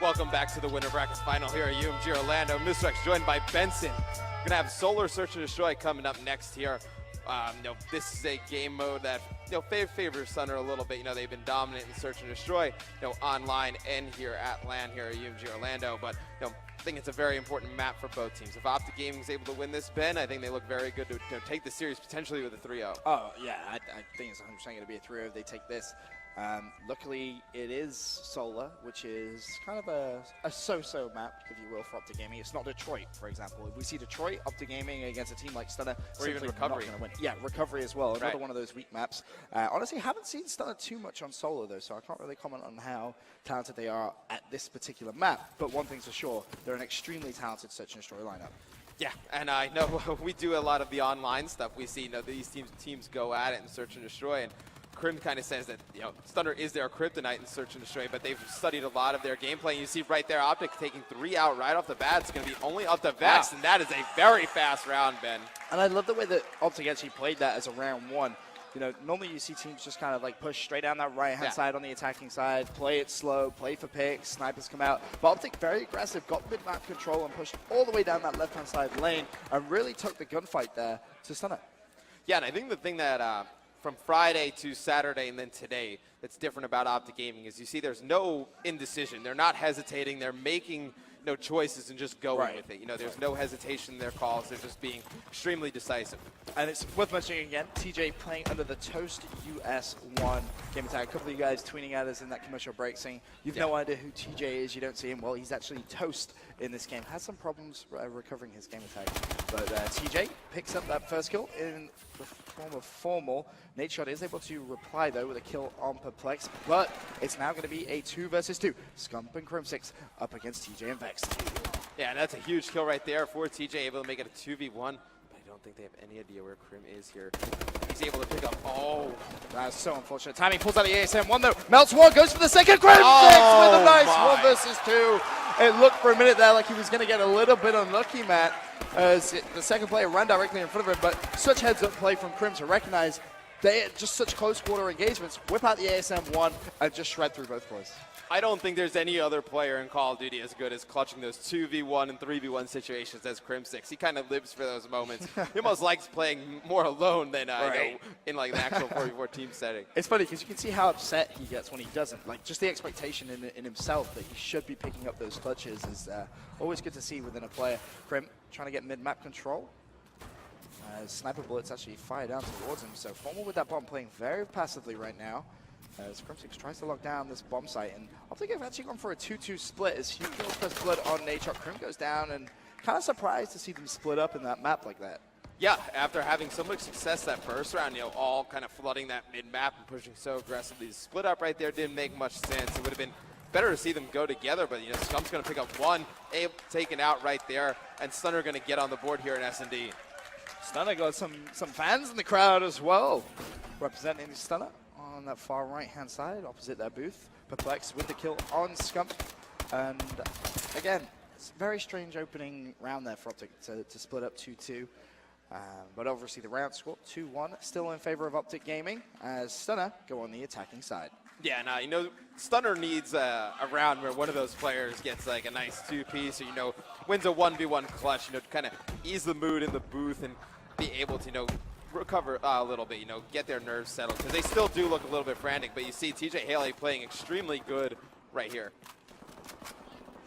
Welcome back to the Winter Brackets final here at UMG Orlando. Mr. X joined by Benson. We're gonna have Solar Search and Destroy coming up next here. This is a game mode that favors Thunder a little bit. They've been dominant in Search and Destroy, online and here at LAN here at UMG Orlando. But I think it's a very important map for both teams. If OpTic Gaming is able to win this, Ben, I think they look very good to take the series potentially with a 3-0. Oh yeah, I think it's 100% going to be a 3-0 if they take this. Luckily, it is Solar, which is kind of a so-so map, if you will, for OpTic Gaming. It's not Detroit, for example. If we see Detroit, OpTic Gaming against a team like Stunner, or even Recovery. Not win. Yeah, Recovery as well. Another right. one of those weak maps. Honestly, haven't seen Stunner too much on Solar, though, so I can't really comment on how talented they are at this particular map. But one thing's for sure, they're an extremely talented Search and Destroy lineup. Yeah, and I know we do a lot of the online stuff. We see these teams go at it and Search and Destroy, and Crim kind of says that Stunner is their kryptonite in Search and Destroy, but they've studied a lot of their gameplay. You see right there, OpTic taking 3 out right off the bat. It's going to be only up to Vex, wow. And that is a very fast round, Ben. And I love the way that OpTic actually played that as a round one. Normally you see teams just kind of like push straight down that right-hand side on the attacking side, play it slow, play for picks, snipers come out. But OpTic very aggressive, got mid-map control and pushed all the way down that left-hand side lane and really took the gunfight there to Stunner. Yeah, and I think the thing that from Friday to Saturday and then today that's different about OpTic Gaming is you see there's no indecision. They're not hesitating. They're making no choices and just going with it. There's no hesitation in their calls. They're just being extremely decisive. And it's worth mentioning again, TJ playing under the Toast US1 game attack. A couple of you guys tweeting at us in that commercial break saying, you've no idea who TJ is, you don't see him. Well, he's actually Toast in this game. Has some problems recovering his game attack. But TJ picks up that first kill in the form of Formal. Nadeshot is able to reply, though, with a kill on Perplex. But it's now going to be a 2 versus 2. Scump and Crimsix up against TJ and Vex. Yeah, and that's a huge kill right there for TJ, able to make it a 2v1. But I don't think they have any idea where Crim is here. He's able to pick up. Oh, that's so unfortunate. Timing pulls out the ASM1, though. Melts one, goes for the second. Crimsix with a nice 1 versus 2. It looked for a minute there like he was going to get a little bit unlucky, Matt, as the second player ran directly in front of him. But such heads-up play from Crim to recognize they had just such close quarter engagements, whip out the ASM1, and just shred through both players. I don't think there's any other player in Call of Duty as good as clutching those 2v1 and 3v1 situations as Crimsix. He kind of lives for those moments. He almost likes playing more alone than in like an actual 4v4 team setting. It's funny because you can see how upset he gets when he doesn't. Like just the expectation in himself that he should be picking up those clutches is always good to see within a player. Crim trying to get mid-map control. Sniper bullets actually fire down towards him. So Formal with that bomb playing very passively right now. As Crimsix tries to lock down this bomb site, and OpTic have actually gone for a 2-2 split as Hugh kills first blood on Nadeshot. Crim goes down, and kind of surprised to see them split up in that map like that. Yeah, after having so much success that first round, all kind of flooding that mid-map and pushing so aggressively. The split up right there didn't make much sense. It would have been better to see them go together, but Scump's going to pick up one, taken out right there, and Stunner going to get on the board here in SnD. Stunner got some fans in the crowd as well, representing Stunner on that far right-hand side, opposite their booth. Perplex with the kill on Scump. And again, it's a very strange opening round there for OpTic to split up 2-2. But obviously the round score, 2-1, still in favor of OpTic Gaming, as Stunner go on the attacking side. Yeah, now, Stunner needs a round where one of those players gets like a nice 2-piece or, wins a 1v1 clutch, to kind of ease the mood in the booth and be able to, recover a little bit, get their nerves settled, because they still do look a little bit frantic, but you see TJHaly playing extremely good right here.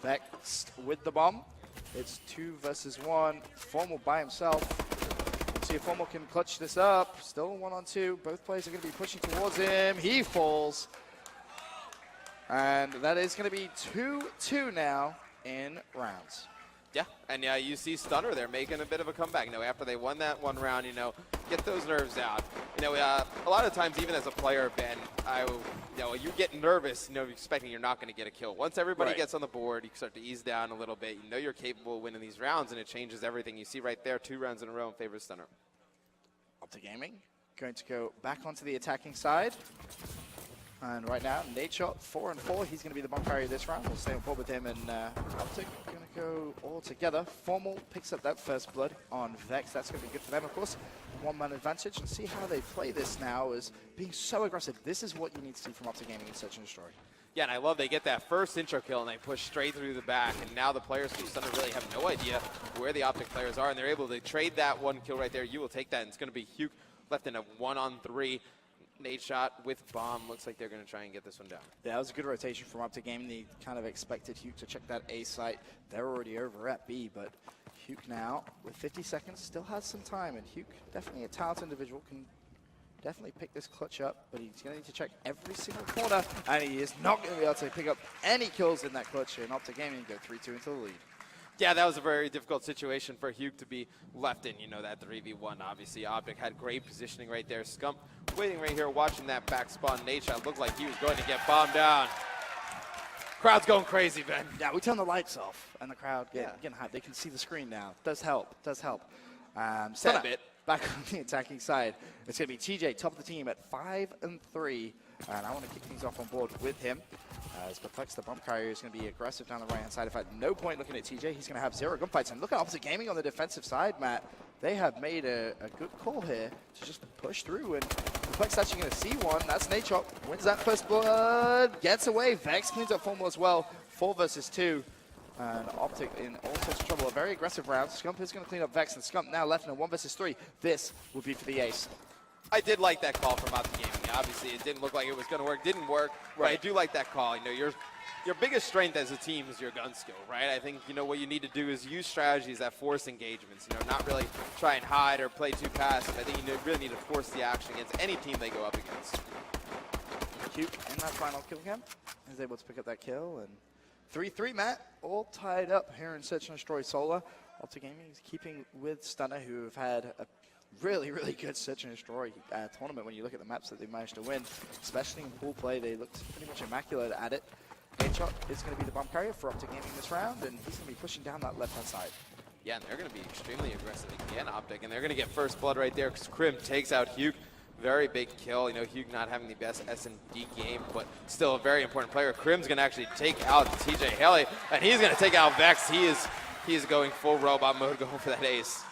Vex with the bomb. It's 2 versus 1. Formal by himself. See if Formal can clutch this up. Still 1-on-2. Both players are going to be pushing towards him. He falls. And that is going to be 2-2 now in rounds. Yeah, and you see Stunner, they're making a bit of a comeback. After they won that one round, get those nerves out. A lot of times, even as a player, Ben, you get nervous, expecting you're not going to get a kill. Once everybody gets on the board, you start to ease down a little bit. You're capable of winning these rounds, and it changes everything. You see right there, 2 rounds in a row in favor of Stunner. OpTic Gaming going to go back onto the attacking side. And right now, Nadeshot 4-4. He's going to be the bomb carrier this round. We'll stay on board with him, and OpTic going to go all together. Formal picks up that first blood on Vex. That's going to be good for them, of course. 1-man advantage, and see how they play this now as being so aggressive. This is what you need to see from OpTic Gaming in Search and Destroy. Yeah, and I love they get that first intro kill and they push straight through the back, and now the players from Stunner really have no idea where the OpTic players are, and they're able to trade that one kill right there. You will take that, and it's going to be Hugh left in a 1-on-3. Nade shot with bomb. Looks like they're going to try and get this one down. Yeah, that was a good rotation from OpTic Gaming. They kind of expected Hugh to check that A site. They're already over at B, but Hugh now, with 50 seconds, still has some time, and Hugh, definitely a talented individual, can definitely pick this clutch up, but he's going to need to check every single corner, and he is not going to be able to pick up any kills in that clutch, and OpTic Gaming go 3-2 into the lead. Yeah, that was a very difficult situation for Hugh to be left in, that 3v1. Obviously, OpTic had great positioning right there. Scump waiting right here, watching that back spawn. Nade shot looked like he was going to get bombed down. Crowd's going crazy, Ben. Yeah, we turn the lights off, and the crowd getting hyped. They can see the screen now. Does help. Stunner, bit. Back on the attacking side, it's going to be TJ, top of the team at 5-3, and I want to kick things off on board with him. As Perplex, the bump carrier, is going to be aggressive down the right-hand side. In fact, no point looking at TJ. He's going to have 0 gunfights. And look at OpTic Gaming on the defensive side, Matt. They have made a good call here to just push through, and Perplex actually going to see one. That's Nade shot. Wins that first blood. Gets away. Vex cleans up Formal as well. 4 versus 2. And OpTic in all sorts of trouble. A very aggressive round. Scump is going to clean up Vex, and Scump now left in a 1 versus 3. This will be for the ace. I did like that call from OpTic Gaming. Obviously, it didn't look like it was going to work. Didn't work. Right. But I do like that call. Your biggest strength as a team is your gun skill, right? I think, what you need to do is use strategies that force engagements, not really try and hide or play too passive. I think you really need to force the action against any team they go up against. Cute in that final kill cam. Is able to pick up that kill, and 3-3, Matt. All tied up here in Search and Destroy Solar. OpTic Gaming is keeping with Stunner, who have had a really, really good Search and Destroy tournament when you look at the maps that they managed to win. Especially in pool play, they looked pretty much immaculate at it. Nade shot is going to be the bomb carrier for OpTic Gaming this round, and he's going to be pushing down that left-hand side. Yeah, and they're going to be extremely aggressive again, OpTic, and they're going to get first blood right there because Krim takes out Hugh. Very big kill. Hugh not having the best SnD game, but still a very important player. Krim's going to actually take out TJHaly, and he's going to take out Vex. He is going full robot mode, going for that ace.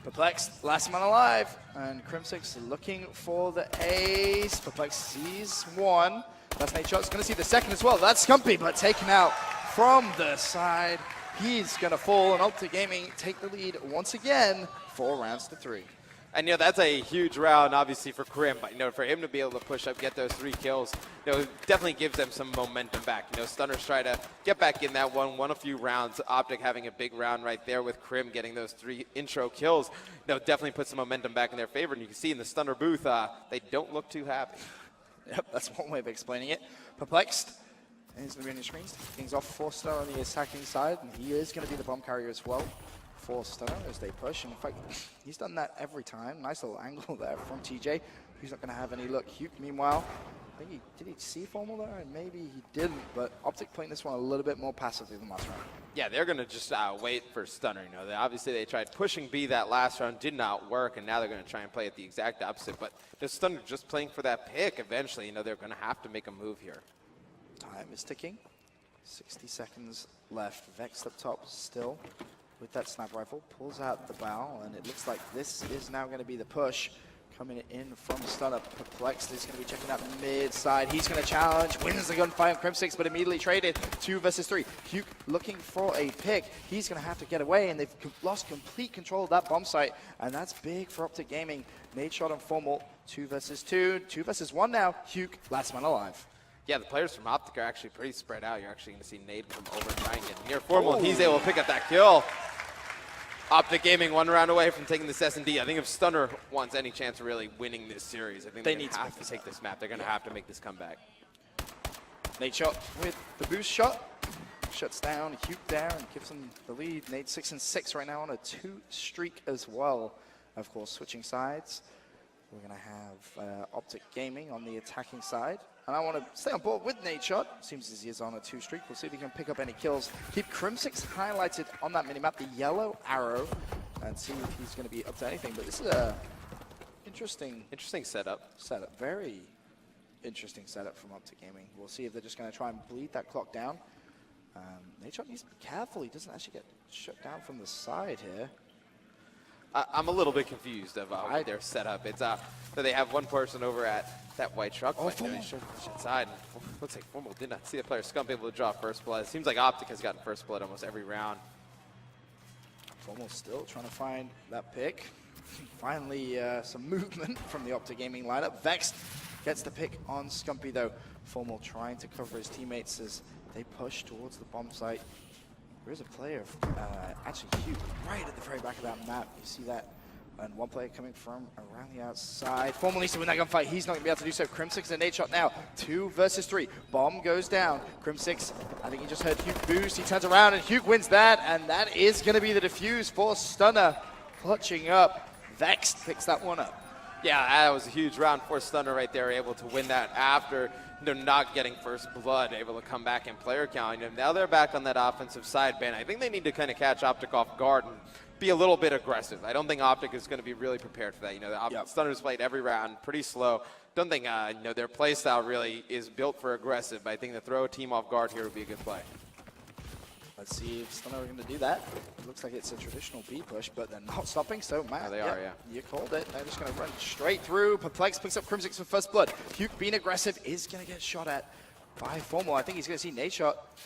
Perplexed, last man alive, and Crimsix looking for the ace. Perplexed sees one. That's Nade shot. He's going to see the second as well. That's Scumpy, but taken out from the side. He's going to fall, and OpTic Gaming take the lead once again, 4-3. And that's a huge round, obviously, for Krim. But for him to be able to push up, get those 3 kills, definitely gives them some momentum back. Stunners try to get back in that won a few rounds. OpTic having a big round right there with Krim getting those 3 intro kills. Definitely puts some momentum back in their favor. And you can see in the Stunner booth, they don't look too happy. Yep, that's one way of explaining it. Perplexed. And he's going to be on your screens. Things off for Stunner on the attacking side, and he is going to be the bomb carrier as well for Stunner as they push. And in fact, he's done that every time. Nice little angle there from TJ. He's not going to have any luck. Hugh, meanwhile, I think did he see Formal there? And maybe he didn't, but OpTic playing this one a little bit more passively than last round. Yeah, they're going to just wait for Stunner. Obviously they tried pushing B that last round, did not work, and now they're going to try and play it the exact opposite. But the Stunner just playing for that pick, eventually, they're going to have to make a move here. Time is ticking. 60 seconds left. Vex up top still with that sniper rifle. Pulls out the bow, and it looks like this is now going to be the push. Coming in from Stunner. Perplexed is going to be checking out mid-side. He's going to challenge. Wins the gunfight on Crimsix, but immediately traded. 2 versus 3. Hugh looking for a pick. He's going to have to get away, and they've lost complete control of that bomb site, and that's big for OpTic Gaming. Nade shot on Formal. 2 versus 2. 2 versus 1 now. Hugh, last man alive. Yeah, the players from OpTic are actually pretty spread out. You're actually going to see Nade come over and try and get near Formal. He's able to pick up that kill. OpTic Gaming 1 round away from taking this SnD. I think if Stunner wants any chance of really winning this series, I think they need to have to take this map. They're going to have to make this comeback. Nade shot with the boost shot. Shuts down Hugh there and gives them the lead. Nade 6-6 right now on a 2 streak as well. Of course, switching sides. We're going to have OpTic Gaming on the attacking side. And I want to stay on board with Nade shot. Seems as he is on a 2 streak. We'll see if he can pick up any kills. Keep Crimsix highlighted on that minimap, the yellow arrow, and see if he's going to be up to anything. But this is a interesting setup. Very interesting setup from OpTic Gaming. We'll see if they're just going to try and bleed that clock down. Nade shot needs to be careful. He doesn't actually get shut down from the side here. I'm a little bit confused of their setup. It's they have one person over at that white truck. Oh, inside. Looks like Formal did not see the player Scump able to draw first blood. It seems like OpTic has gotten first blood almost every round. Formal still trying to find that pick. Finally, some movement from the OpTic Gaming lineup. Vexed gets the pick on Scumpy, though. Formal trying to cover his teammates as they push towards the bomb site. There is a player, actually Hugh, right at the very back of that map. You see that? And one player coming from around the outside. Formal needs to win that gunfight. He's not going to be able to do so. Crim6 and nade shot now. 2 versus 3. Bomb goes down. Crim6, I think he just heard Hugh boost. He turns around and Hugh wins that. And that is going to be the defuse for Stunner. Clutching up. Vexed picks that one up. Yeah, that was a huge round for Stunner right there, able to win that after not getting first blood, able to come back and player count. And now they're back on that offensive side, Ben. I think they need to kind of catch OpTic off guard and be a little bit aggressive. I don't think OpTic is going to be really prepared for that. You know, the Stunner's played every round pretty slow. Don't think their play style really is built for aggressive, but I think to throw a team off guard here would be a good play. Let's see if Stunner are going to do that. It looks like it's a traditional B push, but they're not stopping, so Matt, they are, you called it. They're just going to run straight through. Perplex picks up Crim6 for first blood. Hugh being aggressive is going to get shot at by Formal. I think he's going to see nade shot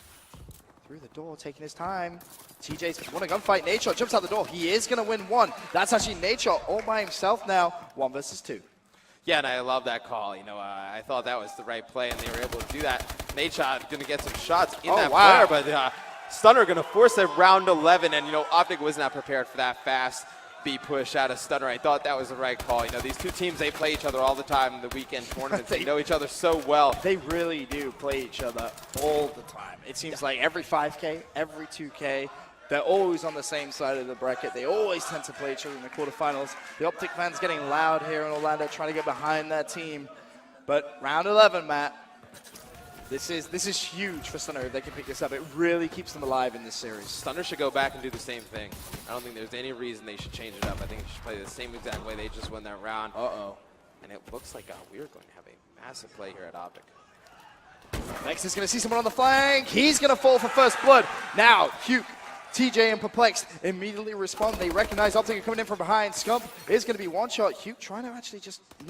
through the door, taking his time. TJ's won a gunfight. Nade shot jumps out the door. He is going to win one. That's actually nade shot all by himself now. 1 versus 2. Yeah, and I love that call. You know, I thought that was the right play, and they were able to do that. Nade shot going to get some shots in that player, but Stunner going to force a round 11, and, OpTic was not prepared for that fast B push out of Stunner. I thought that was the right call. These two teams, they play each other all the time in the weekend tournaments. They know each other so well. They really do play each other all the time. It seems like every 5K, every 2K, they're always on the same side of the bracket. They always tend to play each other in the quarterfinals. The OpTic fans getting loud here in Orlando, trying to get behind that team. But round 11, Matt, this is huge for Stunner if they can pick this up. It really keeps them alive in this series. Stunner should go back and do the same thing. I don't think there's any reason they should change it up. I think they should play the same exact way they just won that round. Uh-oh. And it looks like we're going to have a massive play here at OpTic. Next is going to see someone on the flank. He's going to fall for first blood. Now, Hugh, TJ, and Perplexed immediately respond. They recognize OpTic coming in from behind. Scump is going to be one shot. Hugh trying to actually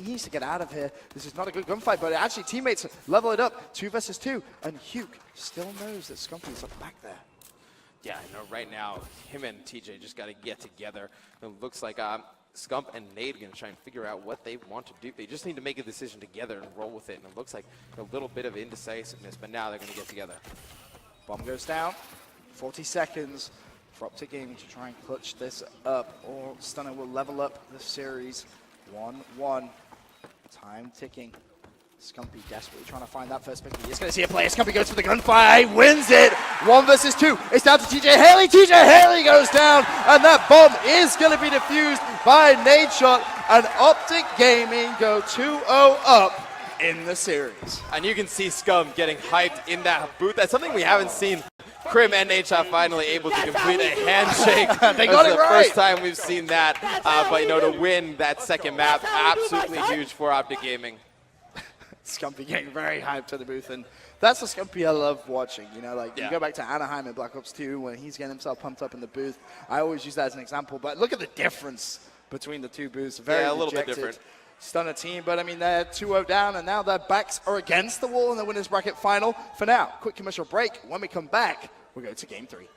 needs to get out of here. This is not a good gunfight, but actually teammates level it up. 2 versus 2, and Hugh still knows that Scump is up back there. Yeah, I know right now, him and TJ just got to get together. It looks like Scump and Nade are going to try and figure out what they want to do. They just need to make a decision together and roll with it, and it looks like a little bit of indecisiveness, but now they're going to get together. Bomb goes down. 40 seconds for OpTic Gaming to try and clutch this up, or Stunner will level up the series 1-1. Time ticking. Scumpy desperately trying to find that first pick. He's going to see a player. Scumpy goes for the gunfight, wins it. 1 versus 2. It's down to TJHaly. TJHaly goes down, and that bomb is going to be defused by nade shot, and OpTic Gaming go 2-0 up in the series. And you can see Scum getting hyped in that booth. That's something we haven't seen. Crim and nade-shot finally able to complete a handshake. They got it right. First time we've seen that. But to win that second map, absolutely huge for OpTic Gaming. Scumpy getting very hyped to the booth, and that's the Scumpy I love watching. You go back to Anaheim in Black Ops 2 when he's getting himself pumped up in the booth. I always use that as an example, but look at the difference between the two booths. Very a little bit different. Stunner team, but they're 2-0 down, and now their backs are against the wall in the winners bracket final. For now, quick commercial break. When we come back, we'll go to game 3.